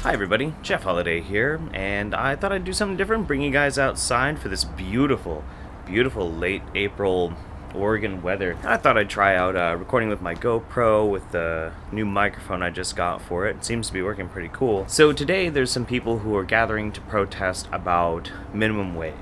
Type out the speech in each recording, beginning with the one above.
Hi everybody, Jeff Holiday here, and I thought I'd do something different, bring you guys outside for this beautiful, beautiful late April Oregon weather. I thought I'd try out recording with my GoPro with the new microphone I just got for it. It seems to be working pretty cool. So today there's some people who are gathering to protest about minimum wage.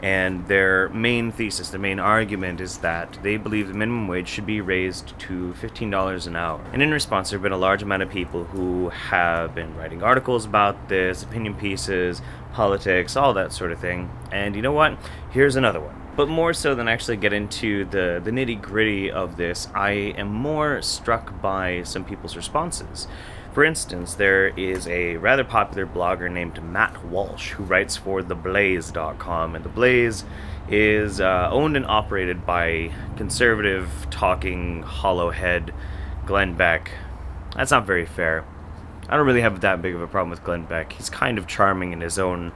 And their main thesis, their main argument is that they believe the minimum wage should be raised to $15 an hour. And in response, there have been a large amount of people who have been writing articles about this, opinion pieces, politics, all that sort of thing. And you know what? Here's another one. But more so than actually get into the nitty-gritty of this, I am more struck by some people's responses. For instance, there is a rather popular blogger named Matt Walsh who writes for theblaze.com, and The Blaze is owned and operated by conservative-talking hollowhead Glenn Beck. That's not very fair. I don't really have that big of a problem with Glenn Beck. He's kind of charming in his own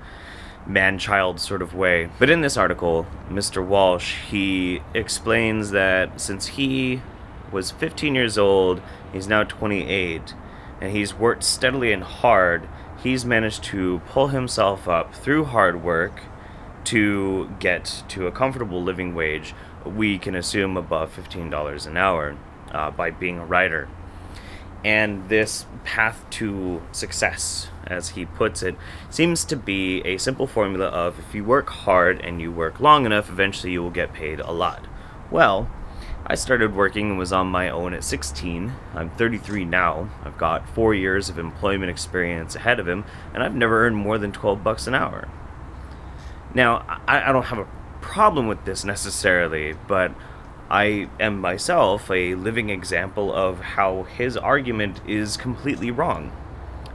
man-child sort of way. But in this article, Mr. Walsh, he explains that since he was 15 years old, he's now 28, and he's worked steadily and hard, he's managed to pull himself up through hard work to get to a comfortable living wage, we can assume above $15 an hour, by being a writer. And this path to success, as he puts it, seems to be a simple formula of if you work hard and you work long enough, eventually you will get paid a lot. Well, I started working and was on my own at 16. I'm 33 now. I've got 4 years of employment experience ahead of him, and I've never earned more than $12 an hour. Now, I don't have a problem with this necessarily, but I am myself a living example of how his argument is completely wrong.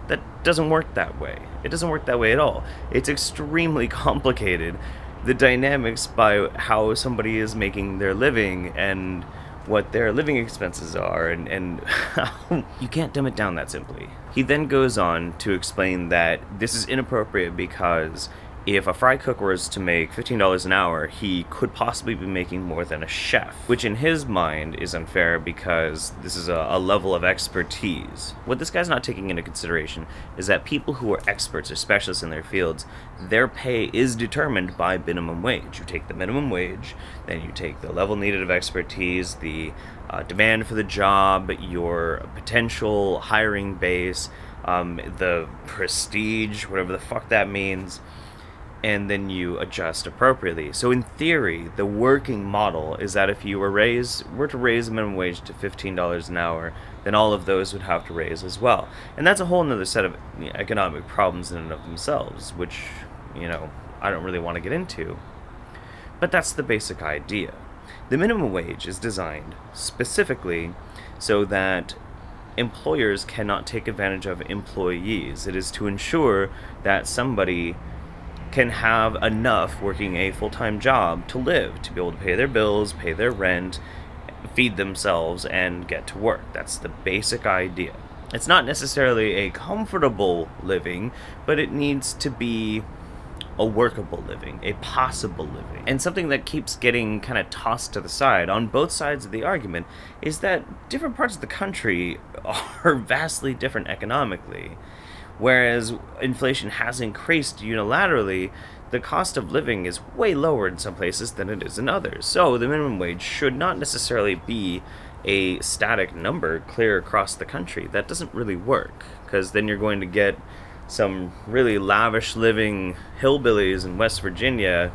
That doesn't work that way. It doesn't work that way at all. It's extremely complicated. The dynamics by how somebody is making their living and what their living expenses are, and you can't dumb it down that simply. He then goes on to explain that this is inappropriate because if a fry cook was to make $15 an hour, he could possibly be making more than a chef, which in his mind is unfair because this is a level of expertise. What this guy's not taking into consideration is that people who are experts or specialists in their fields, their pay is determined by minimum wage. You take the minimum wage, then you take the level needed of expertise, the demand for the job, your potential hiring base, the prestige, whatever the fuck that means, and then you adjust appropriately. So in theory, the working model is that if you were to raise the minimum wage to $15 an hour, then all of those would have to raise as well. And that's a whole nother set of economic problems in and of themselves, which, I don't really want to get into. But that's the basic idea. The minimum wage is designed specifically so that employers cannot take advantage of employees. It is to ensure that somebody can have enough working a full-time job to live, to be able to pay their bills, pay their rent, feed themselves, and get to work. That's the basic idea. It's not necessarily a comfortable living, but it needs to be a workable living, a possible living. And something that keeps getting kind of tossed to the side on both sides of the argument is that different parts of the country are vastly different economically. Whereas inflation has increased unilaterally, the cost of living is way lower in some places than it is in others. So the minimum wage should not necessarily be a static number clear across the country. That doesn't really work, because then you're going to get some really lavish living hillbillies in West Virginia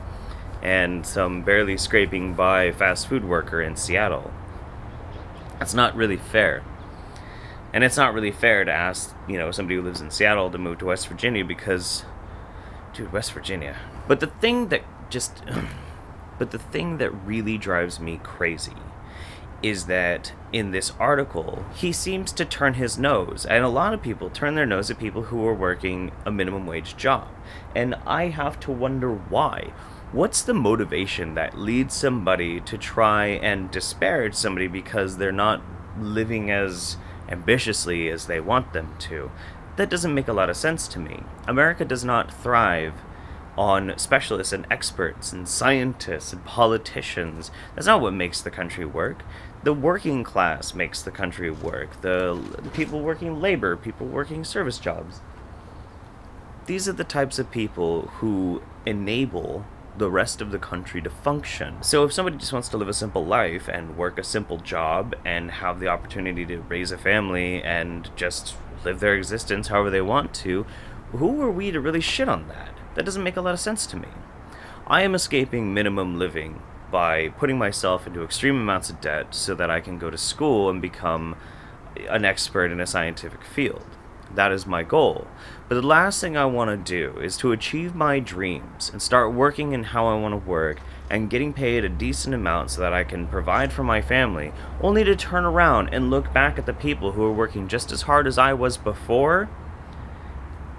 and some barely scraping by fast food worker in Seattle. That's not really fair. And it's not really fair to ask, somebody who lives in Seattle to move to West Virginia because, dude, West Virginia. But the thing that really drives me crazy is that in this article, he seems to turn his nose, and a lot of people turn their nose at people who are working a minimum wage job. And I have to wonder why. What's the motivation that leads somebody to try and disparage somebody because they're not living as ambitiously as they want them to? That doesn't make a lot of sense to me. America does not thrive on specialists and experts and scientists and politicians. That's not what makes the country work. The working class makes the country work. The people working labor, people working service jobs. these are the types of people who enable the rest of the country to function. So if somebody just wants to live a simple life and work a simple job and have the opportunity to raise a family and just live their existence however they want to, who are we to really shit on that? That doesn't make a lot of sense to me. I am escaping minimum living by putting myself into extreme amounts of debt so that I can go to school and become an expert in a scientific field. That is my goal. But the last thing I want to do is to achieve my dreams and start working in how I want to work and getting paid a decent amount so that I can provide for my family, only to turn around and look back at the people who are working just as hard as I was before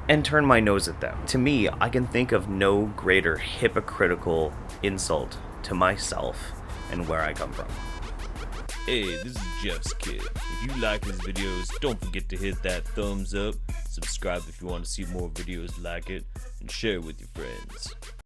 and turn my nose at them. To me, I can think of no greater hypocritical insult to myself and where I come from. Hey, this is Jeff's Kid. If you like his videos, don't forget to hit that thumbs up, subscribe if you want to see more videos like it, and share with your friends.